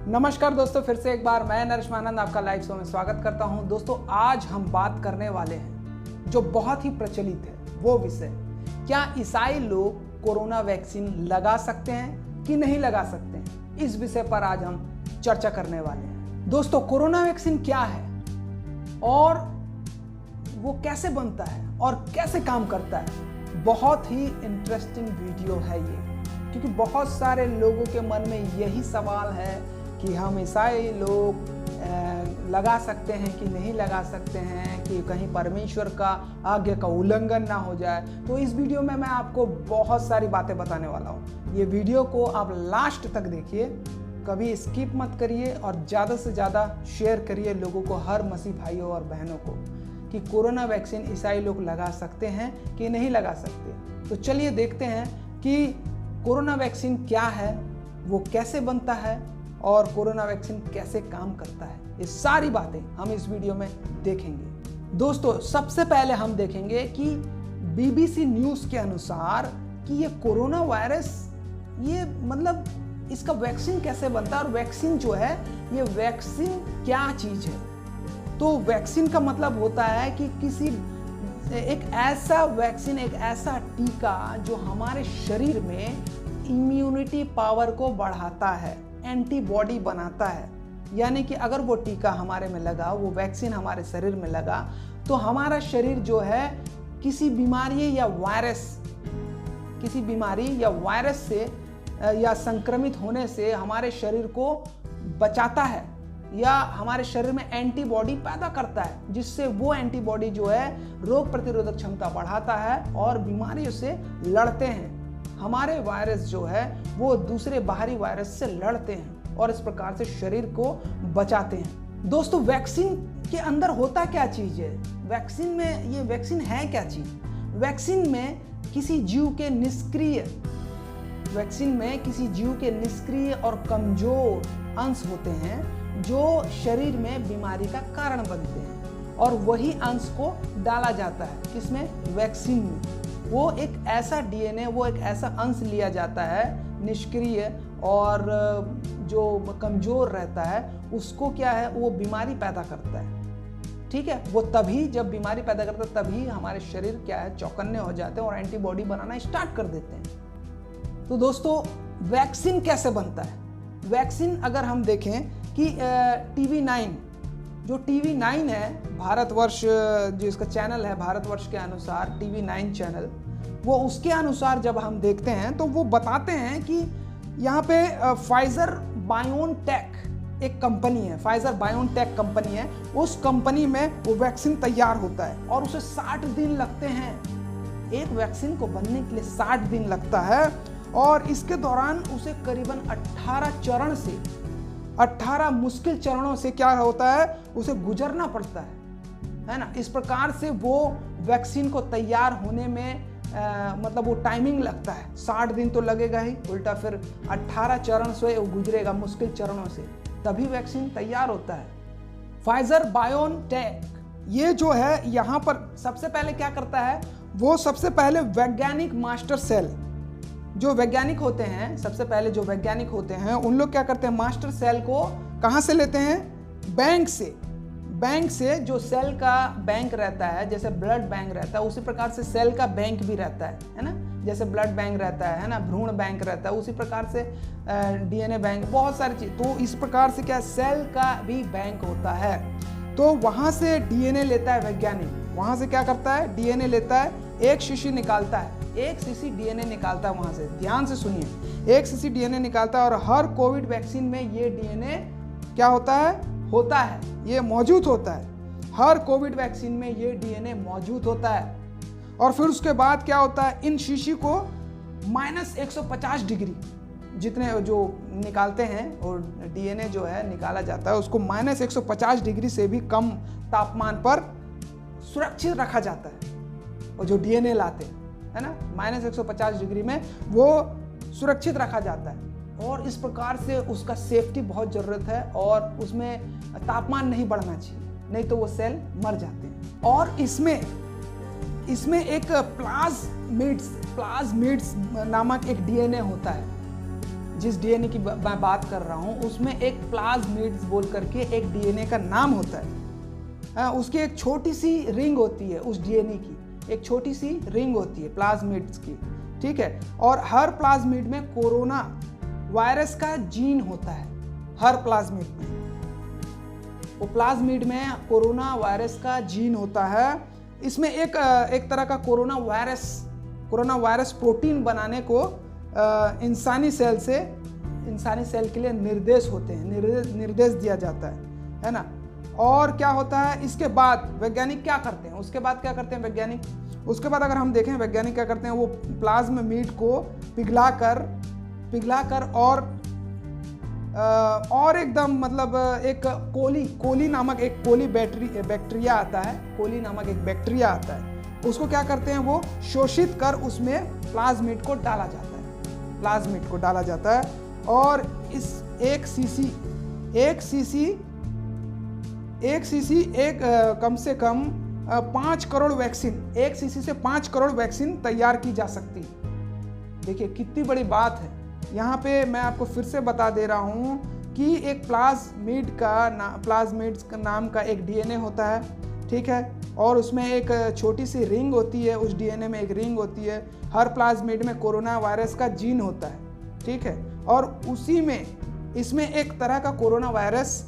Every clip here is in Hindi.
नमस्कार दोस्तों, फिर से एक बार मैं नरेश मानंद आपका लाइव शो में स्वागत करता हूं। दोस्तों, आज हम बात करने वाले हैं जो बहुत ही प्रचलित है, वो विषय, क्या ईसाई लोग कोरोना वैक्सीन लगा सकते हैं कि नहीं लगा सकते हैं। इस विषय पर आज हम चर्चा करने वाले हैं। दोस्तों, कोरोना वैक्सीन क्या है और वो कैसे बनता है और कैसे काम करता है, बहुत ही इंटरेस्टिंग वीडियो है ये, क्योंकि बहुत सारे लोगों के मन में यही सवाल है कि हम ईसाई लोग लगा सकते हैं कि नहीं लगा सकते हैं, कि कहीं परमेश्वर का आज्ञा का उल्लंघन ना हो जाए। तो इस वीडियो में मैं आपको बहुत सारी बातें बताने वाला हूँ। ये वीडियो को आप लास्ट तक देखिए, कभी स्किप मत करिए और ज़्यादा से ज़्यादा शेयर करिए लोगों को, हर मसीह भाइयों और बहनों को, कि कोरोना वैक्सीन ईसाई लोग लगा सकते हैं कि नहीं लगा सकते। तो चलिए देखते हैं कि कोरोना वैक्सीन क्या है, वो कैसे बनता है और कोरोना वैक्सीन कैसे काम करता है। ये सारी बातें हम इस वीडियो में देखेंगे। दोस्तों, सबसे पहले हम देखेंगे कि बीबीसी न्यूज़ के अनुसार कि ये कोरोना वायरस, ये मतलब इसका वैक्सीन कैसे बनता है और वैक्सीन जो है, ये वैक्सीन क्या चीज़ है। तो वैक्सीन का मतलब होता है कि किसी एक ऐसा वैक्सीन, एक ऐसा टीका जो हमारे शरीर में इम्यूनिटी पावर को बढ़ाता है, एंटीबॉडी बनाता है। यानी कि अगर वो टीका हमारे में लगा, वो वैक्सीन हमारे शरीर में लगा, तो हमारा शरीर जो है किसी बीमारी या वायरस से या संक्रमित होने से हमारे शरीर को बचाता है, या हमारे शरीर में एंटीबॉडी पैदा करता है, जिससे वो एंटीबॉडी जो है रोग प्रतिरोधक क्षमता बढ़ाता है और बीमारियों से लड़ते हैं। हमारे वायरस जो है वो दूसरे बाहरी वायरस से लड़ते हैं और इस प्रकार से शरीर को बचाते हैं। दोस्तों, वैक्सीन के अंदर होता क्या चीज़ है, वैक्सीन में, ये वैक्सीन है क्या चीज़। वैक्सीन में किसी जीव के निष्क्रिय और कमजोर अंश होते हैं जो शरीर में बीमारी का कारण बनते हैं, और वही अंश को डाला जाता है किसमें, वैक्सीन में। वो एक ऐसा डीएनए, वो एक ऐसा अंश लिया जाता है निष्क्रिय और जो कमजोर रहता है, उसको क्या है, वो बीमारी पैदा करता है। ठीक है, वो तभी जब बीमारी पैदा करता है तभी हमारे शरीर क्या है, चौकन्ने हो जाते हैं और एंटीबॉडी बनाना स्टार्ट कर देते हैं। तो दोस्तों, वैक्सीन कैसे बनता है। वैक्सीन अगर हम देखें कि टीवी9 है, भारतवर्ष जो इसका चैनल है, भारतवर्ष के अनुसार टीवी9 चैनल, वो उसके अनुसार जब हम देखते हैं तो वो बताते हैं कि यहाँ पे फाइजर बायोनटेक एक कंपनी है, फाइजर बायोनटेक कंपनी है, उस कंपनी में वो वैक्सीन तैयार होता है और उसे 60 दिन लगते हैं। एक वैक्सीन को बनने के लिए 60 दिन लगता है और इसके दौरान उसे करीबन 18 मुश्किल चरणों से क्या होता है, उसे गुजरना पड़ता है ना। इस प्रकार से वो वैक्सीन को तैयार होने में मतलब वो टाइमिंग लगता है। 60 दिन तो लगेगा ही, उल्टा फिर 18 चरण से वो गुजरेगा, मुश्किल चरणों से, तभी वैक्सीन तैयार होता है। फाइजर बायोनटेक ये जो है, यहाँ पर सबसे पहले क्या करता है, वो सबसे पहले वैज्ञानिक मास्टर सेल, जो वैज्ञानिक होते हैं, सबसे पहले जो वैज्ञानिक होते हैं उन लोग क्या करते हैं, मास्टर सेल को कहाँ से लेते हैं, बैंक से जो सेल का बैंक रहता है, जैसे ब्लड बैंक रहता है, उसी प्रकार से सेल का बैंक भी रहता है ना। जैसे ब्लड बैंक रहता है ना, भ्रूण बैंक रहता है, उसी प्रकार से डीएनए बैंक, बहुत सारी चीज। तो इस प्रकार से क्या, सेल का भी बैंक होता है। तो वहाँ से डीएनए लेता है वैज्ञानिक, वहाँ से क्या करता है, डीएनए लेता है, एक शीशी निकालता है, 1 सीसी डीएनए निकालता है वहाँ से। ध्यान से सुनिए, 1 सीसी डीएनए निकालता है और हर कोविड वैक्सीन में ये डीएनए क्या होता है, ये मौजूद होता है। हर कोविड वैक्सीन में ये डीएनए मौजूद होता है। और फिर उसके बाद क्या होता है, इन शीशी को -150 डिग्री, जितने जो निकालते हैं और डीएनए जो है निकाला जाता है, उसको -150 डिग्री से भी कम तापमान पर सुरक्षित रखा जाता है। और जो डीएनए लाते हैं, है ना, -150 डिग्री में वो सुरक्षित रखा जाता है। और इस प्रकार से उसका सेफ्टी बहुत ज़रूरत है और उसमें तापमान नहीं बढ़ना चाहिए, नहीं तो वो सेल मर जाते हैं। और इसमें एक प्लाज्मिड्स नामक एक डीएनए होता है, जिस डीएनए की मैं बात कर रहा हूँ उसमें एक प्लाज्मिड्स बोल करके एक डीएनए का नाम होता है। उसकी एक छोटी सी रिंग होती है, उस डीएनए की एक छोटी सी रिंग होती है प्लाज्मिड्स की, ठीक है। और हर प्लाज्मिड में कोरोना वायरस का जीन होता है, हर प्लाज्मिड में। वो प्लाज्मिड में कोरोना वायरस का जीन होता है। इसमें एक तरह का कोरोना वायरस प्रोटीन बनाने को इंसानी सेल के लिए निर्देश होते हैं, निर्देश दिया जाता है ना। और क्या होता है इसके बाद वैज्ञानिक क्या करते हैं, उसके बाद क्या करते हैं वैज्ञानिक, उसके बाद अगर हम देखें वैज्ञानिक क्या करते हैं, वो प्लाज्मिड को पिघलाकर और एकदम मतलब एक कोली नामक एक बैक्टीरिया आता है, कोली नामक एक बैक्टीरिया आता है, उसको क्या करते हैं वो शोषित कर उसमें प्लाज्मिड को डाला जाता है। और इस एक सीसी कम से कम 5 करोड़ वैक्सीन, 1 सीसी से 5 करोड़ वैक्सीन तैयार की जा सकती है। देखिए कितनी बड़ी बात है। यहाँ पे मैं आपको फिर से बता दे रहा हूँ कि एक प्लाज्मिड्स का नाम का एक डीएनए होता है, ठीक है। और उसमें एक छोटी सी रिंग होती है, उस डीएनए में एक रिंग होती है। हर प्लाज्मिड में कोरोना वायरस का जीन होता है, ठीक है। और उसी में इसमें एक तरह का कोरोना वायरस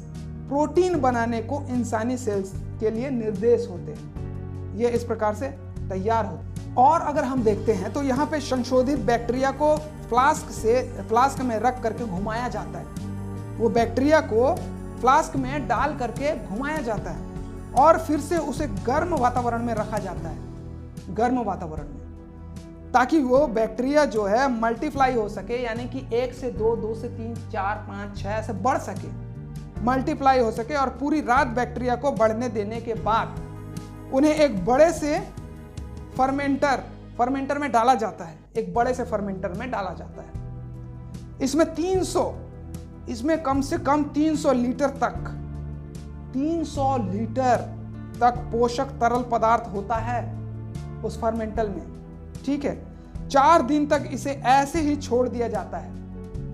प्रोटीन बनाने को इंसानी सेल्स के लिए निर्देश होते हैं। ये इस प्रकार से तैयार होते हैं। और अगर हम देखते हैं तो यहाँ पे संशोधित बैक्टीरिया को फ्लास्क में रख करके घुमाया जाता है। वो बैक्टीरिया को फ्लास्क में डाल करके घुमाया जाता है और फिर से उसे गर्म वातावरण में रखा जाता है, गर्म वातावरण में, ताकि वो बैक्टीरिया जो है मल्टीप्लाई हो सके, यानी कि 1 से 2, 2 से 3, 4, 5, 6 ऐसे बढ़ सके, मल्टीप्लाई हो सके। और पूरी रात बैक्टीरिया को बढ़ने देने के बाद उन्हें एक बड़े से फर्मेंटर में डाला जाता है, एक बड़े से फर्मेंटर में डाला जाता है। इसमें कम से कम 300 लीटर तक पोषक तरल पदार्थ होता है उस फर्मेंटल में, ठीक है। 4 दिन तक इसे ऐसे ही छोड़ दिया जाता है,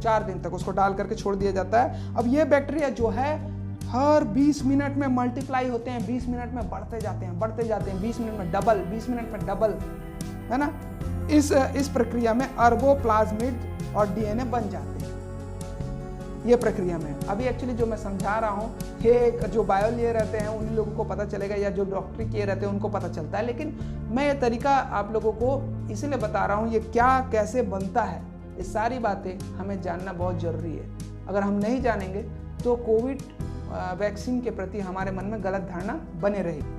4 दिन तक उसको डाल करके छोड़ दिया जाता है। अब ये बैक्टीरिया जो है हर 20 मिनट में मल्टीप्लाई होते हैं, 20 मिनट में बढ़ते जाते हैं, 20 मिनट में डबल, 20 मिनट में डबल, है ना। इस प्रक्रिया में अरबों प्लाज्मिड और डीएनए बन जाते हैं। ये प्रक्रिया में अभी एक्चुअली जो मैं समझा रहा हूँ, ये जो बायो लिए रहते हैं उन लोगों को पता चलेगा, या जो डॉक्टरी किए रहते हैं उनको पता चलता है। लेकिन मैं ये तरीका आप लोगों को इसीलिए बता रहा हूँ, ये क्या कैसे बनता है, ये सारी बातें हमें जानना बहुत ज़रूरी है। अगर हम नहीं जानेंगे तो कोविड वैक्सीन के प्रति हमारे मन में गलत धारणा बने रहेगी।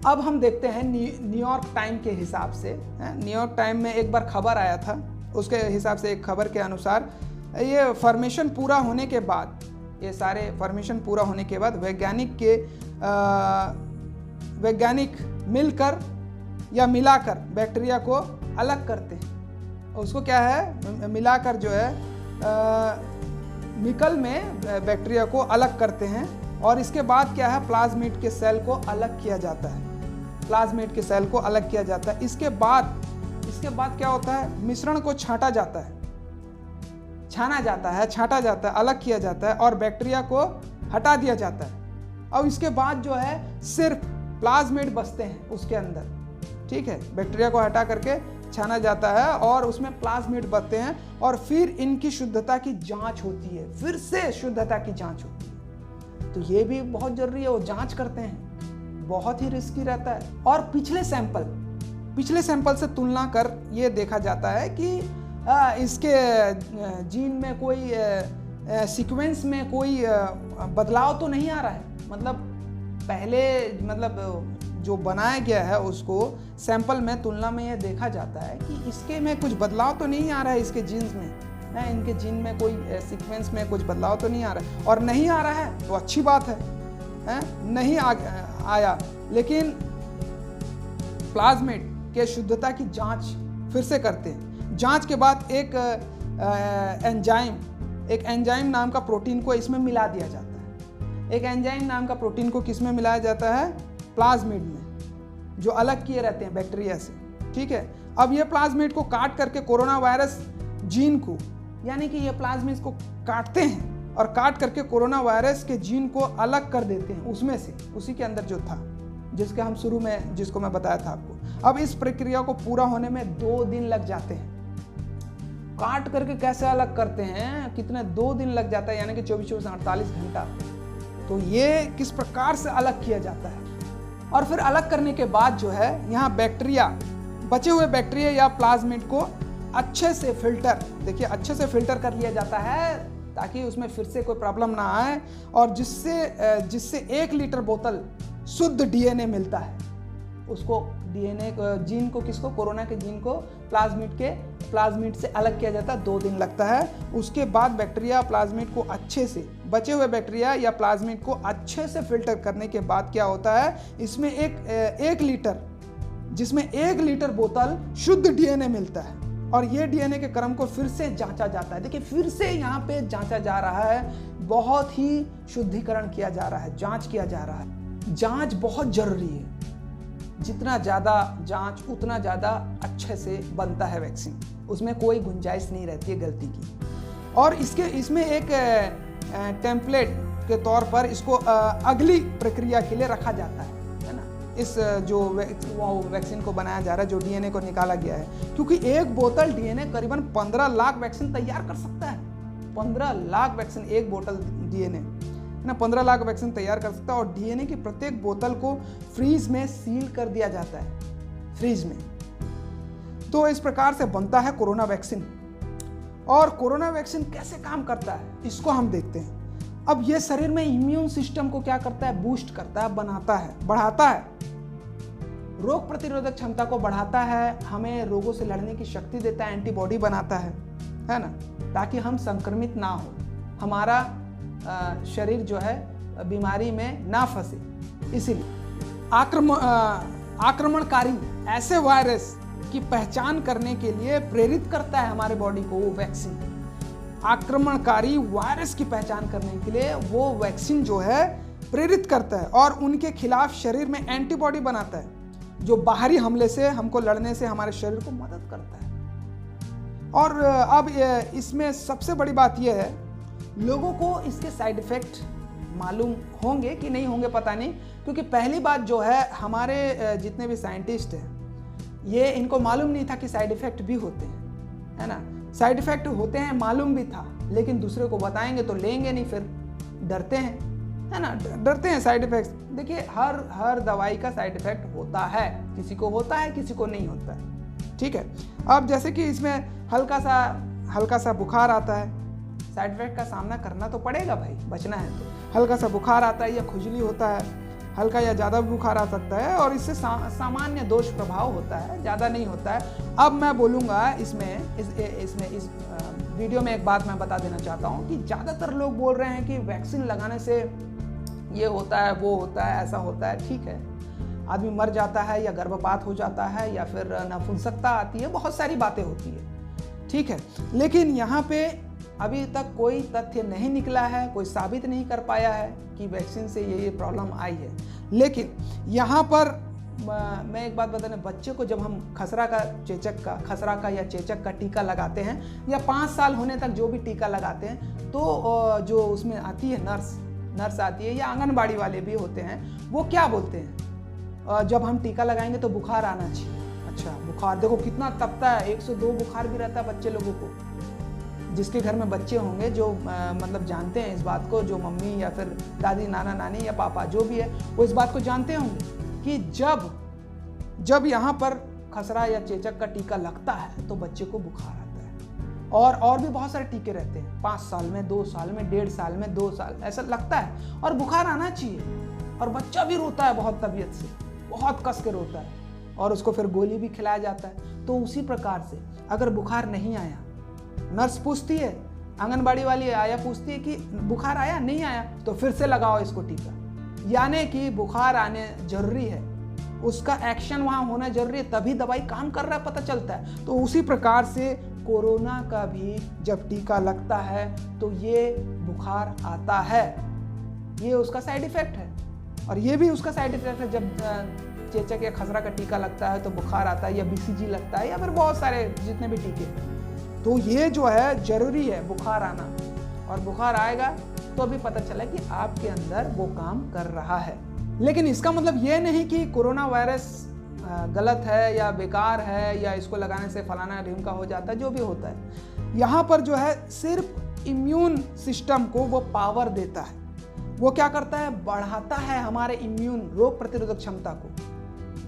अब हम देखते हैं न्यूयॉर्क टाइम के हिसाब से। न्यूयॉर्क टाइम में एक बार खबर आया था, उसके हिसाब से एक खबर के अनुसार ये फॉर्मेशन पूरा होने के बाद, ये सारे फॉर्मेशन पूरा होने के बाद वैज्ञानिक मिलकर या मिलाकर बैक्टीरिया को अलग करते हैं। उसको क्या है, मिलाकर जो है निकल में बैक्टीरिया को अलग करते हैं। और इसके बाद क्या है, प्लाज्मिड के सेल को अलग किया जाता है, प्लाज्मिड के सेल को अलग किया जाता है। इसके बाद क्या होता है, मिश्रण को छांटा जाता है, अलग किया जाता है और बैक्टीरिया को हटा दिया जाता है। अब इसके बाद जो है सिर्फ प्लाज्मिड बचते हैं उसके अंदर, ठीक है। बैक्टीरिया को हटा करके छाना जाता है और उसमें प्लाज्मिड बचते हैं और फिर इनकी शुद्धता की जांच होती है, फिर से शुद्धता की जांच होती है। तो ये भी बहुत जरूरी है, वो जांच करते हैं, बहुत ही रिस्की रहता है। और पिछले सैंपल से तुलना कर ये देखा जाता है कि इसके जीन में कोई सीक्वेंस में कोई बदलाव तो नहीं आ रहा है। मतलब पहले जो बनाया गया है उसको सैंपल में तुलना में ये देखा जाता है कि इसके में कुछ बदलाव तो नहीं आ रहा है, इसके जीन्स में, इनके जीन में कोई सीक्वेंस में कुछ बदलाव तो नहीं आ रहा है। और नहीं आ रहा है तो अच्छी बात है, नहीं आया। लेकिन प्लाज्मिड के शुद्धता की जांच फिर से करते हैं। जांच के बाद एक एंजाइम नाम का प्रोटीन को इसमें मिला दिया जाता है। एक एंजाइम नाम का प्रोटीन को किस में मिलाया जाता है, प्लाज्मिड में, जो अलग किए रहते हैं बैक्टीरिया से, ठीक है। अब ये प्लाज्मिड को काट करके कोरोना वायरस जीन को यानी कि ये प्लाज्मिड्स को काटते हैं और काट करके कोरोना वायरस के जीन को अलग कर देते हैं उसमें से, उसी के अंदर जो था, जिसके हम शुरू में जिसको मैं बताया था आपको। अब इस प्रक्रिया को पूरा होने में 2 दिन लग जाते हैं। काट करके कैसे अलग करते हैं, कितने 2 दिन लग जाता है, यानी कि 24 से 48 घंटा। तो ये किस प्रकार से अलग किया जाता है, और फिर अलग करने के बाद जो है यहाँ बैक्टीरिया, बचे हुए बैक्टीरिया या प्लाज्मिड को अच्छे से फिल्टर, देखिए अच्छे से फिल्टर कर लिया जाता है ताकि उसमें फिर से कोई प्रॉब्लम ना आए, और जिससे 1 लीटर बोतल शुद्ध डीएनए मिलता है उसको। डीएनए जीन को, किसको, कोरोना के जीन को प्लाज्मिड से अलग किया जाता है, 2 दिन लगता है। उसके बाद बैक्टीरिया प्लाज्मिड को अच्छे से, बचे हुए बैक्टीरिया या प्लाज्मिड को अच्छे से फिल्टर करने के बाद क्या होता है, इसमें एक लीटर, जिसमें 1 लीटर बोतल शुद्ध डीएनए मिलता है, और ये डीएनए के क्रम को फिर से जांचा जाता है। देखिए फिर से यहाँ पे जांचा जा रहा है, बहुत ही शुद्धिकरण किया जा रहा है, जांच किया जा रहा है। जांच बहुत जरूरी है, जितना ज़्यादा जांच उतना ज़्यादा अच्छे से बनता है वैक्सीन, उसमें कोई गुंजाइश नहीं रहती है गलती की। और इसमें एक टेम्पलेट के तौर पर इसको अगली प्रक्रिया के लिए रखा जाता है ना, इस जो वैक्सीन को बनाया जा रहा है, जो डीएनए को निकाला गया है, क्योंकि एक बोतल डीएनए करीबन 15 लाख वैक्सीन तैयार कर सकता है। 15 लाख वैक्सीन, एक बोतल डीएनए ना 15 लाख वैक्सीन तैयार कर सकता है। और डीएनए की प्रत्येक बोतल को फ्रीज में सील कर दिया जाता है, फ्रीज में। तो इस प्रकार से बनता है कोरोना वैक्सीन। और कोरोना वैक्सीन कैसे काम करता है इसको हम देखते हैं। अब ये शरीर में इम्यून सिस्टम को क्या करता है, बूस्ट करता है, बनाता है, बढ़ाता है, रोग प्रतिरोधक क्षमता को बढ़ाता है, हमें रोगों से लड़ने की शक्ति देता है, एंटीबॉडी बनाता है ना, ताकि हम संक्रमित ना हो, हमारा शरीर जो है बीमारी में ना फंसे। इसीलिए आक्रमणकारी ऐसे वायरस की पहचान करने के लिए प्रेरित करता है हमारे बॉडी को वो वैक्सीन। आक्रमणकारी वायरस की पहचान करने के लिए वो वैक्सीन जो है प्रेरित करता है, और उनके खिलाफ शरीर में एंटीबॉडी बनाता है, जो बाहरी हमले से हमको लड़ने से हमारे शरीर को मदद करता है। और अब इसमें सबसे बड़ी बात यह है, लोगों को इसके साइड इफेक्ट मालूम होंगे कि नहीं होंगे पता नहीं, क्योंकि पहली बात जो है, हमारे जितने भी साइंटिस्ट हैं ये इनको मालूम नहीं था कि साइड इफेक्ट भी होते हैं, है ना। साइड इफेक्ट होते हैं मालूम भी था, लेकिन दूसरे को बताएंगे तो लेंगे नहीं, फिर डरते हैं, है ना, डरते हैं साइड इफेक्ट। देखिए हर दवाई का साइड इफेक्ट होता है, किसी को होता है किसी को नहीं होता है, ठीक है। अब जैसे कि इसमें हल्का सा बुखार आता है, साइड इफेक्ट का सामना करना तो पड़ेगा भाई, बचना है तो। हल्का सा बुखार आता है या खुजली होता है, हल्का या ज़्यादा भी बुखार आ सकता है, और इससे सामान्य दोष प्रभाव होता है, ज़्यादा नहीं होता है। अब मैं बोलूँगा इस वीडियो में एक बात मैं बता देना चाहता हूँ कि ज़्यादातर लोग बोल रहे हैं कि वैक्सीन लगाने से ये होता है, वो होता है, ऐसा होता है। ठीक है, आदमी मर जाता है या गर्भपात हो जाता है या फिर नपुंसकता आती है, बहुत सारी बातें होती है, ठीक है। लेकिन यहाँ पे अभी तक कोई तथ्य नहीं निकला है, कोई साबित नहीं कर पाया है कि वैक्सीन से ये प्रॉब्लम आई है। लेकिन यहाँ पर मैं एक बात बताने, बच्चे को जब हम खसरा का या चेचक का टीका लगाते हैं, या 5 साल होने तक जो भी टीका लगाते हैं, तो जो उसमें आती है नर्स आती है या आंगनबाड़ी वाले भी होते हैं, वो क्या बोलते हैं, जब हम टीका लगाएंगे तो बुखार आना चाहिए। अच्छा, बुखार देखो कितना तपता है, 102 बुखार भी रहता है बच्चे लोगों को। जिसके घर में बच्चे होंगे, जो मतलब जानते हैं इस बात को, जो मम्मी या फिर दादी, नाना नानी या पापा जो भी है, वो इस बात को जानते होंगे कि जब यहाँ पर खसरा या चेचक का टीका लगता है तो बच्चे को बुखार आता है। और भी बहुत सारे टीके रहते हैं, 5 साल में, 2 साल में, 1.5 साल में, 2 साल ऐसा लगता है, और बुखार आना चाहिए। और बच्चा भी रोता है बहुत तबीयत से, बहुत कस के रोता है, और उसको फिर गोली भी खिलाया जाता है। तो उसी प्रकार से अगर बुखार नहीं आया, नर्स पूछती है, आंगनबाड़ी वाली आया पूछती है कि बुखार आया, नहीं आया, तो फिर से लगाओ इसको टीका। यानी कि बुखार आने जरूरी है, उसका एक्शन वहाँ होना जरूरी है, तभी दवाई काम कर रहा है पता चलता है। तो उसी प्रकार से कोरोना का भी जब टीका लगता है तो ये बुखार आता है, ये उसका साइड इफेक्ट है। और ये भी उसका साइड इफेक्ट है, जब चेचक या खसरा का टीका लगता है तो बुखार आता है, या BCG लगता है, या फिर बहुत सारे जितने भी टीके, तो ये जो है जरूरी है बुखार आना, और बुखार आएगा तो अभी पता चला कि आपके अंदर वो काम कर रहा है। लेकिन इसका मतलब ये नहीं कि कोरोना वायरस गलत है या बेकार है या इसको लगाने से फलाना ढिमका हो जाता है, जो भी होता है। यहाँ पर जो है सिर्फ इम्यून सिस्टम को वो पावर देता है। वो क्या करता है, बढ़ाता है हमारे इम्यून रोग प्रतिरोधक क्षमता को।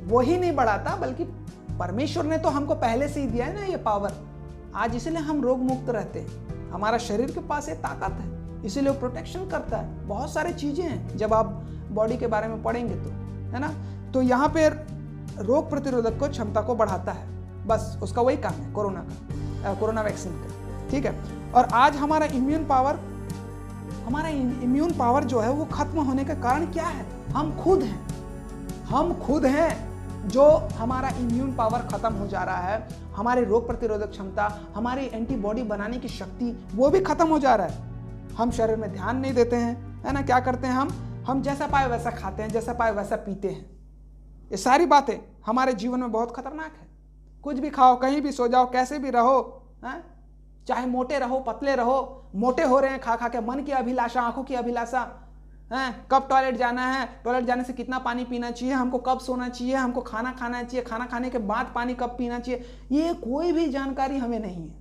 वो ही नहीं बढ़ाता बल्कि परमेश्वर ने तो हमको पहले से ही दिया है ना ये पावर। आज इसलिए हम रोग मुक्त रहते हैं, हमारा शरीर के पास ये ताकत है, इसीलिए वो प्रोटेक्शन करता है। बहुत सारी चीजें हैं जब आप बॉडी के बारे में पढ़ेंगे तो, है ना। तो यहाँ पे रोग प्रतिरोधक को क्षमता को बढ़ाता है, बस उसका वही काम है कोरोना वैक्सीन का, ठीक है। और आज हमारा इम्यून पावर जो है वो खत्म होने का कारण क्या है, हम खुद हैं जो हमारा इम्यून पावर खत्म हो जा रहा है। हमारी रोग प्रतिरोधक क्षमता, हमारी एंटीबॉडी बनाने की शक्ति, वो भी खत्म हो जा रहा है। हम शरीर में ध्यान नहीं देते हैं, है ना। क्या करते हैं हम जैसा पाए वैसा खाते हैं, जैसा पाए वैसा पीते हैं। ये सारी बातें हमारे जीवन में बहुत खतरनाक है। कुछ भी खाओ, कहीं भी सो जाओ, कैसे भी रहो, है? चाहे मोटे रहो पतले रहो, मोटे हो रहे हैं खा खा के, मन की अभिलाषा, आंखों की अभिलाषा, हैं? कब टॉयलेट जाना है, टॉयलेट जाने से कितना पानी पीना चाहिए, हमको कब सोना चाहिए, हमको खाना खाना चाहिए, खाना खाने के बाद पानी कब पीना चाहिए, ये कोई भी जानकारी हमें नहीं है।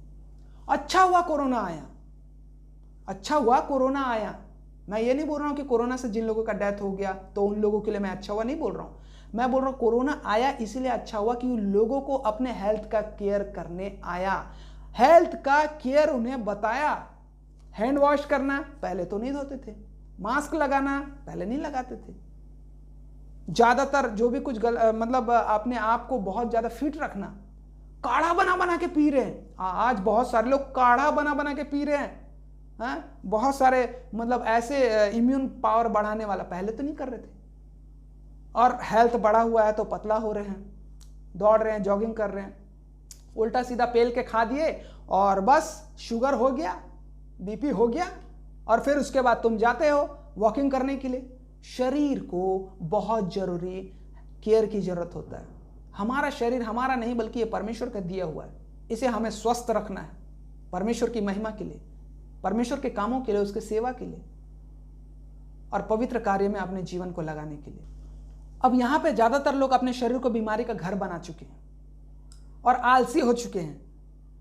अच्छा हुआ कोरोना आया। मैं ये नहीं बोल रहा हूँ कि कोरोना से जिन लोगों का डेथ हो गया तो उन लोगों के लिए मैं अच्छा हुआ नहीं बोल रहा हूँ। मैं बोल रहा हूँ कोरोना आया इसलिए अच्छा हुआ कि लोगों को अपने हेल्थ का केयर करने आया, हेल्थ का केयर उन्हें बताया। हैंड वॉश करना पहले तो नहीं धोते थे, मास्क लगाना पहले नहीं लगाते थे, ज्यादातर जो भी कुछ मतलब अपने आप को बहुत ज्यादा फिट रखना, काढ़ा बना बना के पी रहे हैं। आज बहुत सारे लोग काढ़ा बना बना के पी रहे हैं, बहुत सारे मतलब ऐसे इम्यून पावर बढ़ाने वाला, पहले तो नहीं कर रहे थे। और हेल्थ बढ़ा हुआ है तो पतला हो रहे हैं, दौड़ रहे हैं, जॉगिंग कर रहे हैं, उल्टा सीधा पेल के खा दिए और बस शुगर हो गया, बीपी हो गया, और फिर उसके बाद तुम जाते हो वॉकिंग करने के लिए। शरीर को बहुत जरूरी केयर की जरूरत होता है। हमारा शरीर हमारा नहीं बल्कि ये परमेश्वर का दिया हुआ है, इसे हमें स्वस्थ रखना है परमेश्वर की महिमा के लिए, परमेश्वर के कामों के लिए, उसके सेवा के लिए और पवित्र कार्य में अपने जीवन को लगाने के लिए। अब यहाँ पे ज्यादातर लोग अपने शरीर को बीमारी का घर बना चुके हैं और आलसी हो चुके हैं।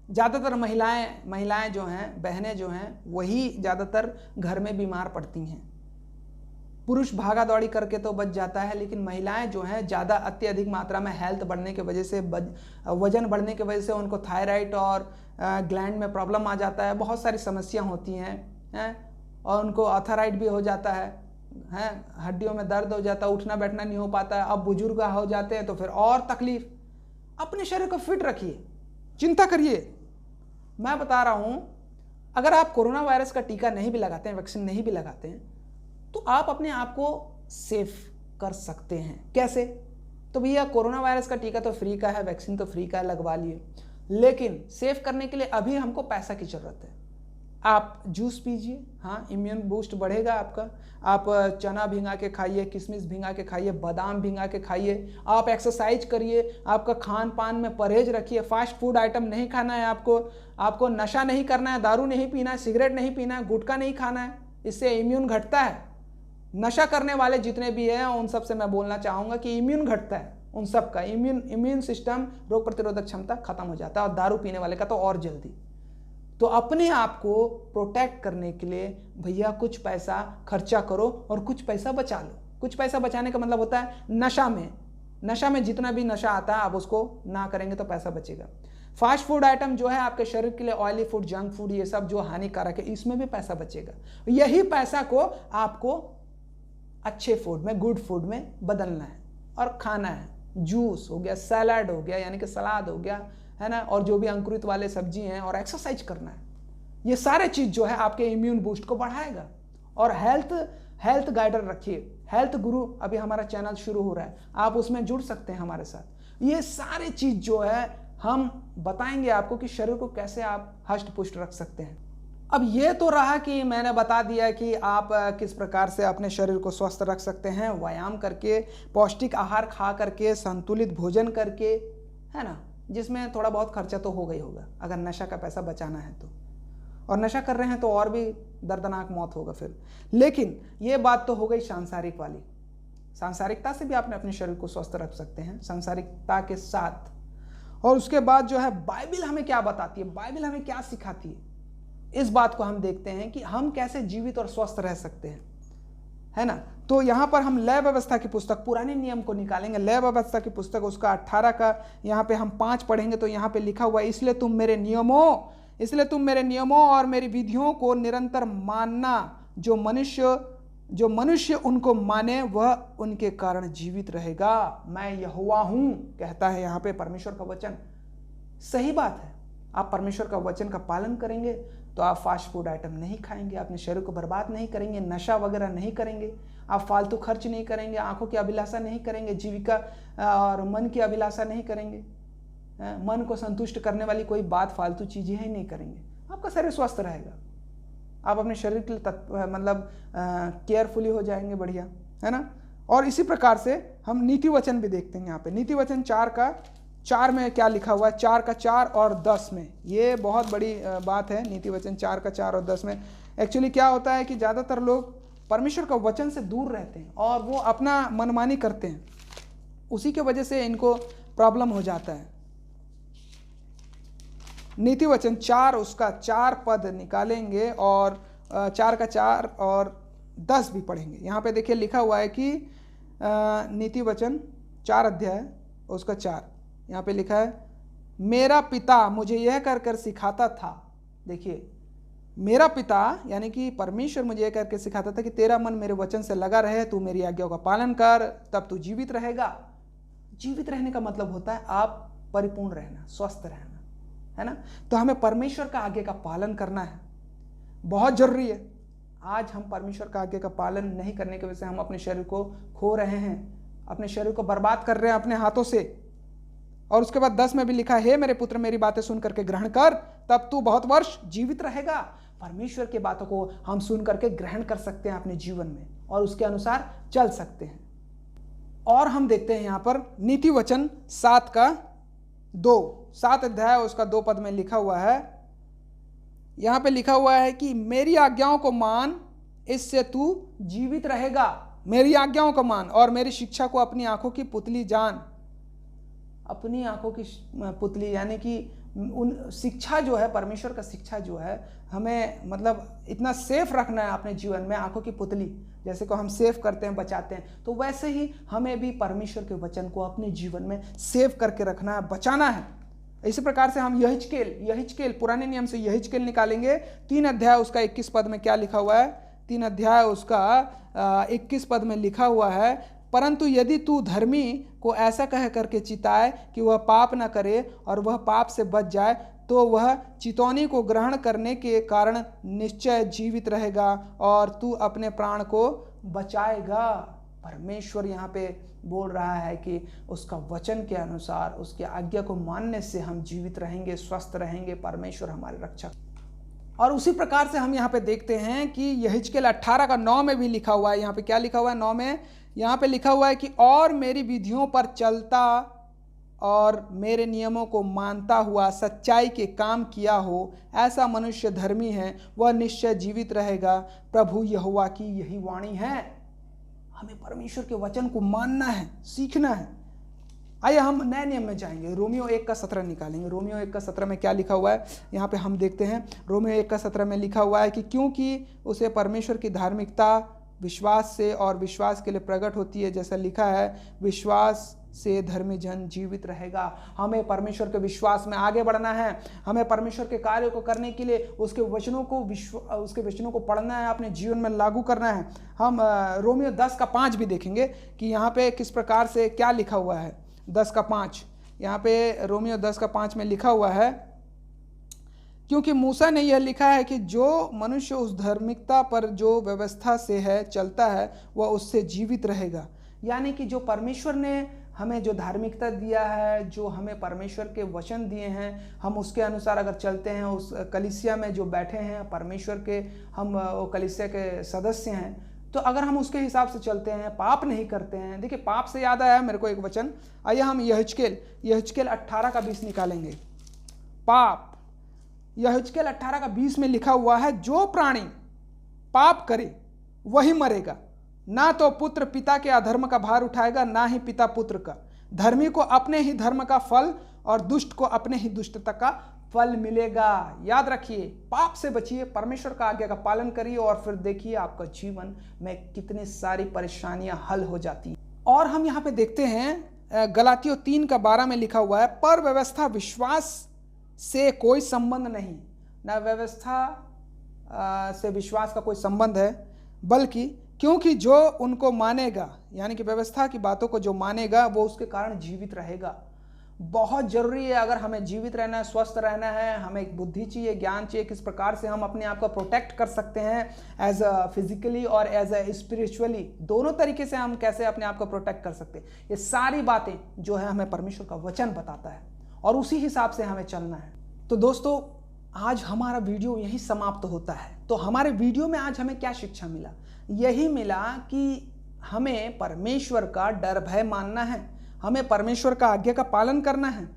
ज्यादातर महिलाएं जो हैं, बहनें जो हैं, वही ज्यादातर घर में बीमार पड़ती हैं। पुरुष भागा दौड़ी करके तो बच जाता है, लेकिन महिलाएं जो हैं ज्यादा अत्यधिक मात्रा में हेल्थ बढ़ने की वजह से, वजन बढ़ने की वजह से उनको थायराइड और ग्लैंड में प्रॉब्लम आ जाता है, बहुत सारी समस्या होती हैं, और उनको आर्थराइड भी हो जाता है, हड्डियों में दर्द हो जाता है, उठना बैठना नहीं हो पाता है। अब बुजुर्ग हो जाते हैं तो फिर और तकलीफ। अपने शरीर को फिट रखिए, चिंता करिए। मैं बता रहा हूं, अगर आप कोरोना वायरस का टीका नहीं भी लगाते हैं, वैक्सीन नहीं भी लगाते हैं, तो आप अपने आप को सेफ कर सकते हैं। कैसे? तो भैया कोरोना वायरस का टीका तो फ्री का है, वैक्सीन तो फ्री का है, लगवा लिए, लेकिन सेफ करने के लिए अभी हमको पैसा की जरूरत है। आप जूस पीजिए, हाँ, इम्यून बूस्ट बढ़ेगा आपका। आप चना भिंगा के खाइए, किशमिश भिंगा के खाइए, बादाम भिंगा के खाइए। आप एक्सरसाइज करिए, आपका खान पान में परहेज रखिए, फास्ट फूड आइटम नहीं खाना है आपको नशा नहीं करना है, दारू नहीं पीना है, सिगरेट नहीं पीना है, गुटखा नहीं खाना है, इससे इम्यून घटता है। नशा करने वाले जितने भी हैं उन सब से मैं बोलना चाहूँगा कि इम्यून घटता है, उन सब का इम्यून सिस्टम, रोग प्रतिरोधक क्षमता खत्म हो जाता है, और दारू पीने वाले का तो और जल्दी। तो अपने आप को प्रोटेक्ट करने के लिए भैया कुछ पैसा खर्चा करो और कुछ पैसा बचा लो। कुछ पैसा बचाने का मतलब होता है नशा में जितना भी नशा आता है आप उसको ना करेंगे तो पैसा बचेगा। फास्ट फूड आइटम जो है आपके शरीर के लिए, ऑयली फूड, जंक फूड, ये सब जो हानिकारक है, इसमें भी पैसा बचेगा। यही पैसा को आपको अच्छे फूड में, गुड फूड में बदलना है और खाना है। जूस हो गया, सैलाड हो गया, यानी कि सलाद हो गया, है ना, और जो भी अंकुरित वाले सब्जी हैं, और एक्सरसाइज करना है। ये सारे चीज जो है आपके इम्यून बूस्ट को बढ़ाएगा। और हेल्थ गाइडर रखिए, हेल्थ गुरु अभी हमारा चैनल शुरू हो रहा है, आप उसमें जुड़ सकते हैं हमारे साथ। ये सारे चीज जो है हम बताएंगे आपको कि शरीर को कैसे आप हष्ट पुष्ट रख सकते हैं। अब ये तो रहा कि मैंने बता दिया कि आप किस प्रकार से अपने शरीर को स्वस्थ रख सकते हैं, व्यायाम करके, पौष्टिक आहार खा करके, संतुलित भोजन करके, है ना। जिसमें थोड़ा बहुत खर्चा तो होगा ही होगा अगर नशा का पैसा बचाना है तो, और नशा कर रहे हैं तो और भी दर्दनाक मौत होगा फिर। लेकिन ये बात तो हो गई सांसारिक वाली, सांसारिकता से भी आपने अपने शरीर को स्वस्थ रख सकते हैं, सांसारिकता के साथ। और उसके बाद जो है बाइबल हमें क्या बताती है, बाइबल हमें क्या सिखाती है, इस बात को हम देखते हैं कि हम कैसे जीवित और स्वस्थ रह सकते हैं, है ना। तो यहाँ पर हम लय व्यवस्था की पुस्तक, पुराने नियम को निकालेंगे, लय व्यवस्था की पुस्तक उसका 18 का यहाँ पे हम 5 पढ़ेंगे तो यहाँ पे लिखा हुआ है, इसलिए तुम मेरे नियमों और मेरी विधियों को निरंतर मानना, जो मनुष्य उनको माने वह उनके कारण जीवित रहेगा। मैं यहोवा हूं, कहता है यहाँ पे परमेश्वर का वचन। सही बात है, आप परमेश्वर का वचन का पालन करेंगे तो आप फास्ट फूड आइटम नहीं खाएंगे, अपने शरीर को बर्बाद नहीं करेंगे, नशा वगैरह नहीं करेंगे, आप फालतू खर्च नहीं करेंगे, आंखों की अभिलाषा नहीं करेंगे, जीविका और मन की अभिलाषा नहीं करेंगे, मन को संतुष्ट करने वाली कोई बात फालतू चीजें ही नहीं करेंगे, आपका शरीर स्वस्थ रहेगा, आप अपने शरीर के लिए मतलब केयरफुली हो जाएंगे, बढ़िया, है ना। और इसी प्रकार से हम नीति वचन भी देखते हैं यहाँ पे, नीति वचन 4 में क्या लिखा हुआ है, 4 का 4 और 10 में, ये बहुत बड़ी बात है। नीति वचन 4 का 4 और 10 में एक्चुअली क्या होता है कि ज़्यादातर लोग परमेश्वर का वचन से दूर रहते हैं और वो अपना मनमानी करते हैं, उसी के वजह से इनको प्रॉब्लम हो जाता है। नीति वचन 4 उसका 4 पद निकालेंगे और 4 का 4 और 10 भी पढ़ेंगे। यहाँ पे देखिए लिखा हुआ है कि नीति वचन 4 अध्याय उसका 4, यहाँ पे लिखा है, मेरा पिता मुझे यह कर कर सिखाता था। देखिए, मेरा पिता यानी कि परमेश्वर मुझे यह करके सिखाता था कि तेरा मन मेरे वचन से लगा रहे, तू मेरी आज्ञाओं का पालन कर, तब तू जीवित रहेगा। जीवित रहने का मतलब होता है आप परिपूर्ण रहना, स्वस्थ रहना, है ना। तो हमें परमेश्वर का आज्ञा का पालन करना है, बहुत जरूरी है। आज हम परमेश्वर का आज्ञा का पालन नहीं करने की वजह से हम अपने शरीर को खो रहे हैं, अपने शरीर को बर्बाद कर रहे हैं अपने हाथों से। और उसके बाद 10 में भी लिखा है, मेरे पुत्र मेरी बातें सुन करके ग्रहण कर, तब तू बहुत वर्ष जीवित रहेगा। परमेश्वर की बातों को हम सुन करके ग्रहण कर सकते हैं अपने जीवन में और उसके अनुसार चल सकते हैं। और हम देखते हैं यहाँ पर नीति वचन 7 का 2, 7 अध्याय उसका 2 पद में लिखा हुआ है, यहाँ पे लिखा हुआ है कि मेरी आज्ञाओं को मान, इससे तू जीवित रहेगा। मेरी आज्ञाओं को मान और मेरी शिक्षा को अपनी आंखों की पुतली जान। अपनी आंखों की पुतली यानी कि उन शिक्षा जो है, परमेश्वर का शिक्षा जो है, हमें मतलब इतना सेफ रखना है अपने जीवन में, आंखों की पुतली जैसे को हम सेव करते हैं, बचाते हैं, तो वैसे ही हमें भी परमेश्वर के वचन को अपने जीवन में सेव करके रखना है, बचाना है। इसी प्रकार से हम यहिजकेल पुराने नियम से यहिजकेल निकालेंगे। 3 अध्याय उसका 21 पद में क्या लिखा हुआ है, 3 अध्याय उसका 21 पद में लिखा हुआ है, परंतु यदि तू धर्मी को ऐसा कह करके चिताए कि वह पाप न करे और वह पाप से बच जाए, तो वह चितौनी को ग्रहण करने के कारण निश्चय जीवित रहेगा और तू अपने प्राण को बचाएगा। परमेश्वर यहाँ पे बोल रहा है कि उसका वचन के अनुसार, उसकी आज्ञा को मानने से हम जीवित रहेंगे, स्वस्थ रहेंगे, परमेश्वर हमारे रक्षक। और उसी प्रकार से हम यहाँ पे देखते हैं कि यहिजकेल 18 का 9 में भी लिखा हुआ है। यहाँ पे क्या लिखा हुआ है 9 में, यहाँ पे लिखा हुआ है कि और मेरी विधियों पर चलता और मेरे नियमों को मानता हुआ सच्चाई के काम किया हो, ऐसा मनुष्य धर्मी है, वह निश्चय जीवित रहेगा। प्रभु यहोवा की यही वाणी है। हमें परमेश्वर के वचन को मानना है, सीखना है। आइए हम नए नियम में जाएंगे, रोमियो 1 का 17 निकालेंगे। रोमियो 1 का 17 में क्या लिखा हुआ है, यहाँ पे हम देखते हैं। रोमियो 1 का 17 में लिखा हुआ है कि क्योंकि उसे परमेश्वर की धार्मिकता विश्वास से और विश्वास के लिए प्रकट होती है, जैसा लिखा है, विश्वास से धर्मी जन जीवित रहेगा। हमें परमेश्वर के विश्वास में आगे बढ़ना है, हमें परमेश्वर के कार्यों को करने के लिए उसके वचनों को पढ़ना है, अपने जीवन में लागू करना है। हम रोमियो 10 का 5 भी देखेंगे कि यहाँ पे किस प्रकार से क्या लिखा हुआ है। 10 का 5, यहाँ पे रोमियो 10 का 5 में लिखा हुआ है, क्योंकि मूसा ने यह लिखा है कि जो मनुष्य उस धार्मिकता पर जो व्यवस्था से है चलता है, वह उससे जीवित रहेगा। यानी कि जो परमेश्वर ने हमें जो धार्मिकता दिया है, जो हमें परमेश्वर के वचन दिए हैं, हम उसके अनुसार अगर चलते हैं, उस कलीसिया में जो बैठे हैं परमेश्वर के, हम वो कलीसिया के सदस्य हैं, तो अगर हम उसके हिसाब से चलते हैं, पाप नहीं करते हैं, देखिए पाप से याद आया मेरे को एक वचन, आइए हम यहेजकेल 18 का 20 निकालेंगे। पाप, यहेजकेल 18 का 20 में लिखा हुआ है, जो प्राणी पाप करे वही मरेगा, ना तो पुत्र पिता के अधर्म का भार उठाएगा, ना ही पिता पुत्र का। धर्मी को अपने ही धर्म का फल और दुष्ट को अपने ही दुष्टता का फल मिलेगा। याद रखिए, पाप से बचिए, परमेश्वर का आज्ञा का पालन करिए और फिर देखिए आपका जीवन में कितनी सारी परेशानियां हल हो जाती हैं। और हम यहाँ पे देखते हैं गलातियों 3 का 12 में लिखा हुआ है, पर व्यवस्था विश्वास से कोई संबंध नहीं, ना व्यवस्था से विश्वास का कोई संबंध है, बल्कि क्योंकि जो उनको मानेगा, यानी कि व्यवस्था की बातों को जो मानेगा वो उसके कारण जीवित रहेगा। बहुत जरूरी है, अगर हमें जीवित रहना है, स्वस्थ रहना है, हमें बुद्धि चाहिए, ज्ञान चाहिए, किस प्रकार से हम अपने आप को प्रोटेक्ट कर सकते हैं एज अ फिजिकली और एज अ स्पिरिचुअली, दोनों तरीके से हम कैसे अपने आप को प्रोटेक्ट कर सकते हैं। ये सारी बातें जो है हमें परमेश्वर का वचन बताता है और उसी हिसाब से हमें चलना है। तो दोस्तों, आज हमारा वीडियो यही समाप्त होता है। तो हमारे वीडियो में आज हमें क्या शिक्षा मिला? यही मिला कि हमें परमेश्वर का डर भय मानना है, हमें परमेश्वर का आज्ञा का पालन करना है,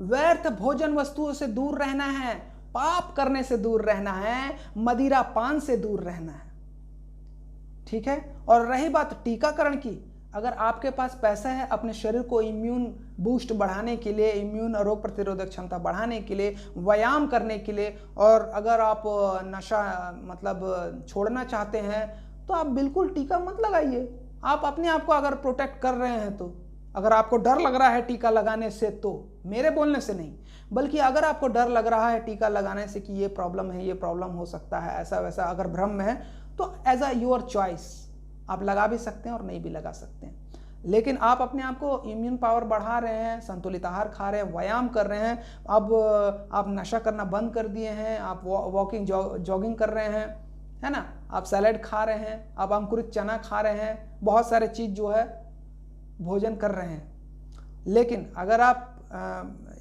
व्यर्थ भोजन वस्तुओं से दूर रहना है, पाप करने से दूर रहना है, मदिरा पान से दूर रहना है, ठीक है। और रही बात टीकाकरण की, अगर आपके पास पैसा है अपने शरीर को इम्यून बूस्ट बढ़ाने के लिए, इम्यून रोग प्रतिरोधक क्षमता बढ़ाने के लिए, व्यायाम करने के लिए, और अगर आप नशा मतलब छोड़ना चाहते हैं तो आप बिल्कुल टीका मत लगाइए। आप अपने आप को अगर प्रोटेक्ट कर रहे हैं तो, अगर आपको डर लग रहा है टीका लगाने से, तो मेरे बोलने से नहीं, बल्कि अगर आपको डर लग रहा है टीका लगाने से कि ये प्रॉब्लम है, ये प्रॉब्लम हो सकता है, ऐसा वैसा अगर भ्रम में है, तो एज अ योर चॉइस आप लगा भी सकते हैं और नहीं भी लगा सकते हैं। लेकिन आप अपने आप को इम्यून पावर बढ़ा रहे हैं, संतुलित आहार खा रहे हैं, व्यायाम कर रहे हैं, अब आप नशा करना बंद कर दिए हैं, आप वॉकिंग जॉगिंग कर रहे हैं, है ना, आप सैलेड खा रहे हैं, आप अंकुरित चना खा रहे हैं, बहुत सारे चीज़ जो है भोजन कर रहे हैं। लेकिन अगर आप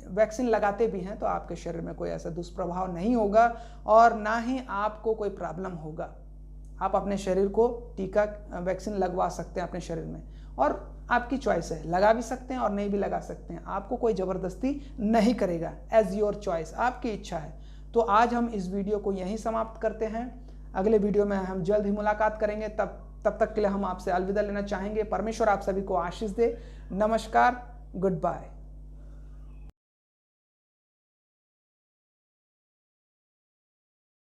वैक्सीन लगाते भी हैं तो आपके शरीर में कोई ऐसा दुष्प्रभाव नहीं होगा और ना ही आपको कोई प्रॉब्लम होगा। आप अपने शरीर को टीका वैक्सीन लगवा सकते हैं अपने शरीर में, और आपकी चॉइस है, लगा भी सकते हैं और नहीं भी लगा सकते हैं, आपको कोई ज़बरदस्ती नहीं करेगा, एज योर चॉइस, आपकी इच्छा है। तो आज हम इस वीडियो को यहीं समाप्त करते हैं। अगले वीडियो में हम जल्द ही मुलाकात करेंगे, तब तक के लिए हम आपसे अलविदा लेना चाहेंगे। परमेश्वर आप सभी को आशीष दे। नमस्कार, गुड बाय।